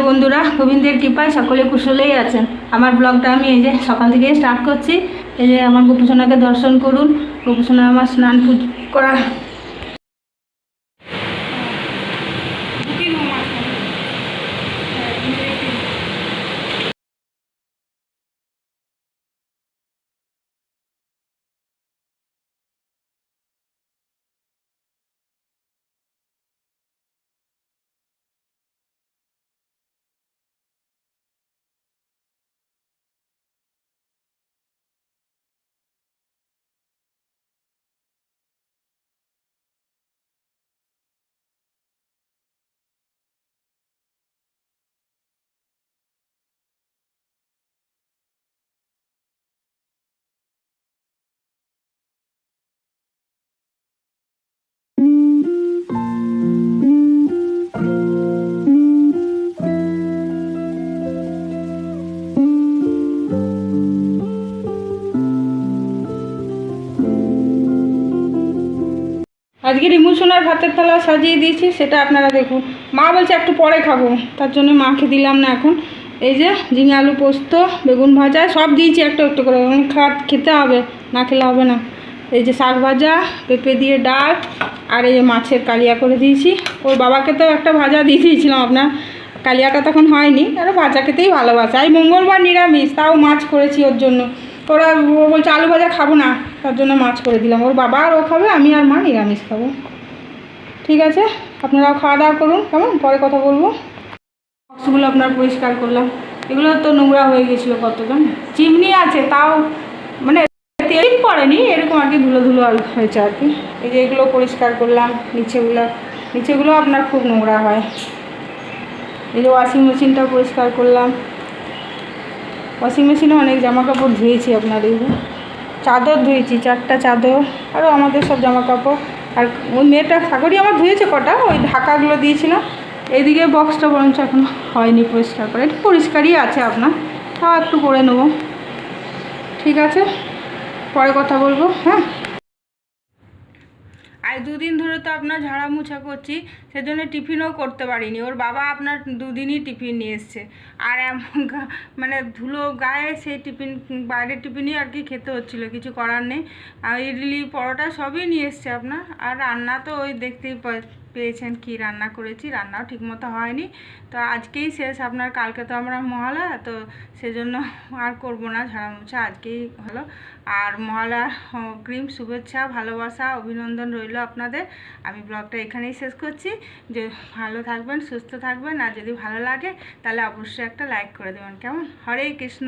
বন্ধুরা, গোবিন্দের কৃপায় সকলে কুশলেই আছেন। আমার ব্লগটা আমি এই যে সকাল থেকে স্টার্ট করছি। এই যে আমার গোপুসোনাকে দর্শন করুন। গোপুসোনা আমার স্নান করা আজকে রিমুসোনার ভাতের থালা সাজিয়ে দিয়েছি, সেটা আপনারা দেখুন। মা বলছে একটু পরে খাবো, তার জন্য মাকে দিলাম না এখন। এই যে ঝিঙে আলু পোস্ত, বেগুন ভাজা সব দিয়েছি একটু একটু করে, খেতে হবে, না খেলে হবে না। এই যে শাক ভাজা, পেঁপে দিয়ে ডাল, আর এই যে মাছের কালিয়া করে দিয়েছি। ওর বাবাকে তো একটা ভাজা দিয়ে দিয়েছিলাম আপনার, কালিয়াটা তখন হয়নি, আর ভাজা খেতেই ভালোবাসে। এই মঙ্গলবার নিরামিষ, তাও মাছ করেছি ওর জন্য। ও বলছে আলু ভাজা খাবো না, তার জন্য মাছ করে দিলাম। ওর বাবা আর ও খাবে, আমি আর মা নিরামিষ খাবো। ঠিক আছে, আপনারাও খাওয়া দাওয়া করুন, কেমন পরে কথা বলবো। বক্সগুলো আপনার পরিষ্কার করলাম, এগুলো তো নোংরা হয়ে গেছিলো কতজন। চিমনি আছে, তাও মানে তেল পড়েনি, এরকম আর কি ধুলো ধুলো হয়েছে আর কি। এই যে এগুলো পরিষ্কার করলাম, নিচেগুলো আপনার খুব নোংরা হয়। এই যে ওয়াশিং মেশিনটা পরিষ্কার করলাম। ওয়াশিং মেশিনে অনেক জামা কাপড় ধুয়েছি আপনার। এই চাদর ধুয়েছি, 4টা চাদর, আরও আমাদের সব জামা কাপড়। আর ওই মেয়েটা সাগরই আমার ধুয়েছে কটা, ওই ঢাকাগুলো দিয়েছিলাম। এইদিকে বক্সটা বরঞ্চ এখন হয়নি পরিষ্কার করে, একটু পরিষ্কারই আছে আপনার, তাও একটু করে নেবো। ঠিক আছে, পরে কথা বলবো। হ্যাঁ, আর 2 দিন ধরে তো আপনার ঝাড়া মোছা করছি, সেজন্য টিফিনও করতে পারিনি। ওর বাবা আপনার 2 দিনই টিফিন নিয়ে এসছে, আর মানে ধুলো গায়ে সেই টিফিন, বাইরের টিফিনই আর কি খেতে হচ্ছিলো, কিছু করার নেই। আর ইডলি পরোটা সবই নিয়ে এসছে আপনার। আর রান্না তো ওই দেখতেই পেয়েছেন কি রান্না করেছি, রান্নাও ঠিকমতো হয়নি। তো আজকেই শেষ আপনার, কালকে তো আমরা মহালয়া, তো সেজন্য আর করবো না ঝাড়া মোছা, আজকেই হলো। আর মহালয়ার অগ্রিম শুভেচ্ছা, ভালোবাসা, অভিনন্দন রইল আপনাদের। আমি ব্লগটা এখানেই শেষ করছি। যে ভালো থাকবেন, সুস্থ থাকবেন, আর যদি ভালো লাগে তাহলে অবশ্যই একটা লাইক করে দেবেন, কেমন। হরে কৃষ্ণ।